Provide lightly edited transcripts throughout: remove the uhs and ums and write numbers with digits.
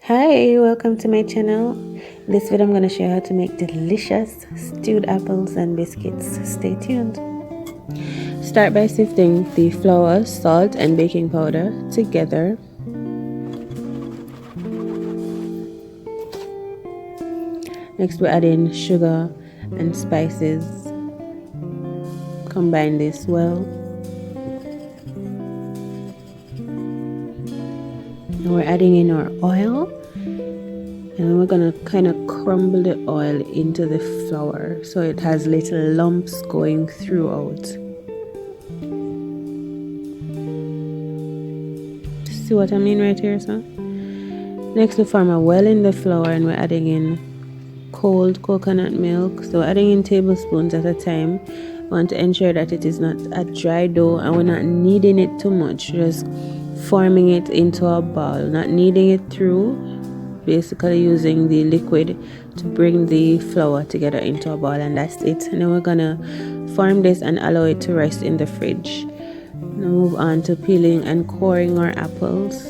Hi, welcome to my channel. In this video I'm going to show you how to make delicious stewed apples and biscuits. Stay tuned. Start by sifting the flour, salt and baking powder together. Next we add in sugar and spices. Combine this well. Now we're adding in our oil. And we're gonna kind of crumble the oil into the flour so it has little lumps going throughout. See what I mean right here, son? Next we form a well in the flour and we're adding in cold coconut milk. So adding in tablespoons at a time. We want to ensure that it is not a dry dough and we're not kneading it too much, just forming it into a ball, not kneading it through, basically using the liquid to bring the flour together into a ball, and that's it. And then we're gonna form this and allow it to rest in the fridge. Now move on to peeling and coring our apples.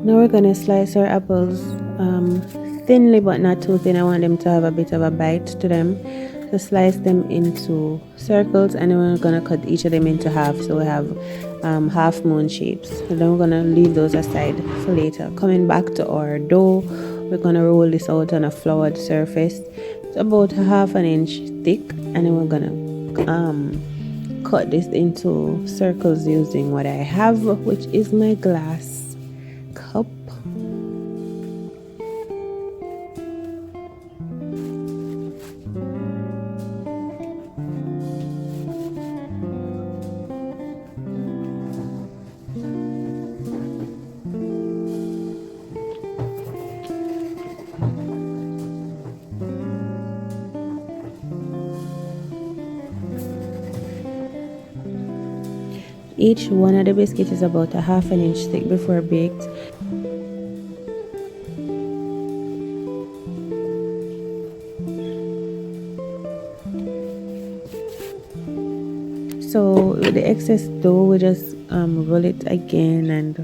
Now we're gonna slice our apples thinly but not too thin. I want them to have a bit of a bite to them. So slice them into circles and then we're gonna cut each of them into half so we have half moon shapes. And then we're gonna leave those aside for later. Coming back to our dough, we're gonna roll this out on a floured surface. It's about half an inch thick, and then we're gonna cut this into circles using what I have, which is my glass cup. Each one of the biscuits is about a half an inch thick before baked. So with the excess dough, we just roll it again and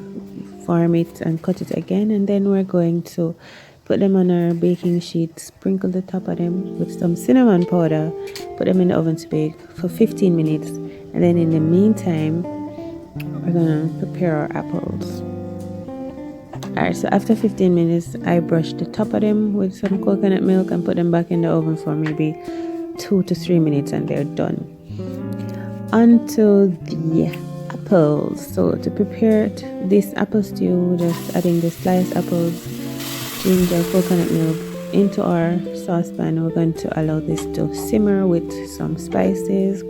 form it and cut it again, and then we're going to put them on our baking sheet, sprinkle the top of them with some cinnamon powder, put them in the oven to bake for 15 minutes, and then in the meantime we're gonna prepare our apples. Alright, so after 15 minutes I brushed the top of them with some coconut milk and put them back in the oven for maybe 2 to 3 minutes and they're done. Onto the apples. So to prepare this apple stew, just adding the sliced apples, ginger, coconut milk into our saucepan. We're going to allow this to simmer with some spices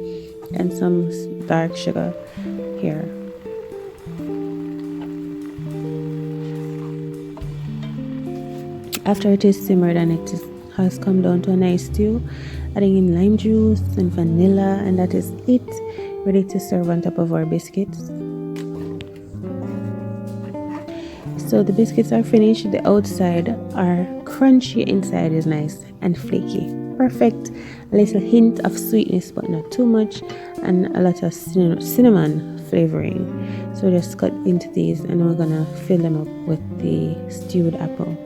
and some dark sugar here. After it is simmered and it has come down to a nice stew, adding in lime juice and vanilla, and that is it, ready to serve on top of our biscuits. So the biscuits are finished. The outside are crunchy, inside is nice and flaky. Perfect. A little hint of sweetness but not too much, and a lot of cinnamon flavoring. So just cut into these and we're gonna fill them up with the stewed apple.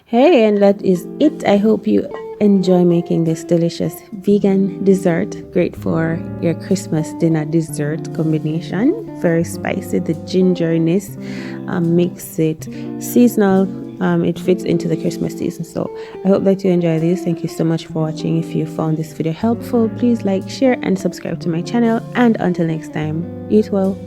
Hey, and that is it. I hope you enjoy making this delicious vegan dessert, great for your Christmas dinner dessert combination. Very spicy. The gingerness makes it seasonal. It fits into the Christmas season. So I hope that you enjoy this. Thank you so much for watching. If you found this video helpful, please like, share, and subscribe to my channel. And until next time, eat well.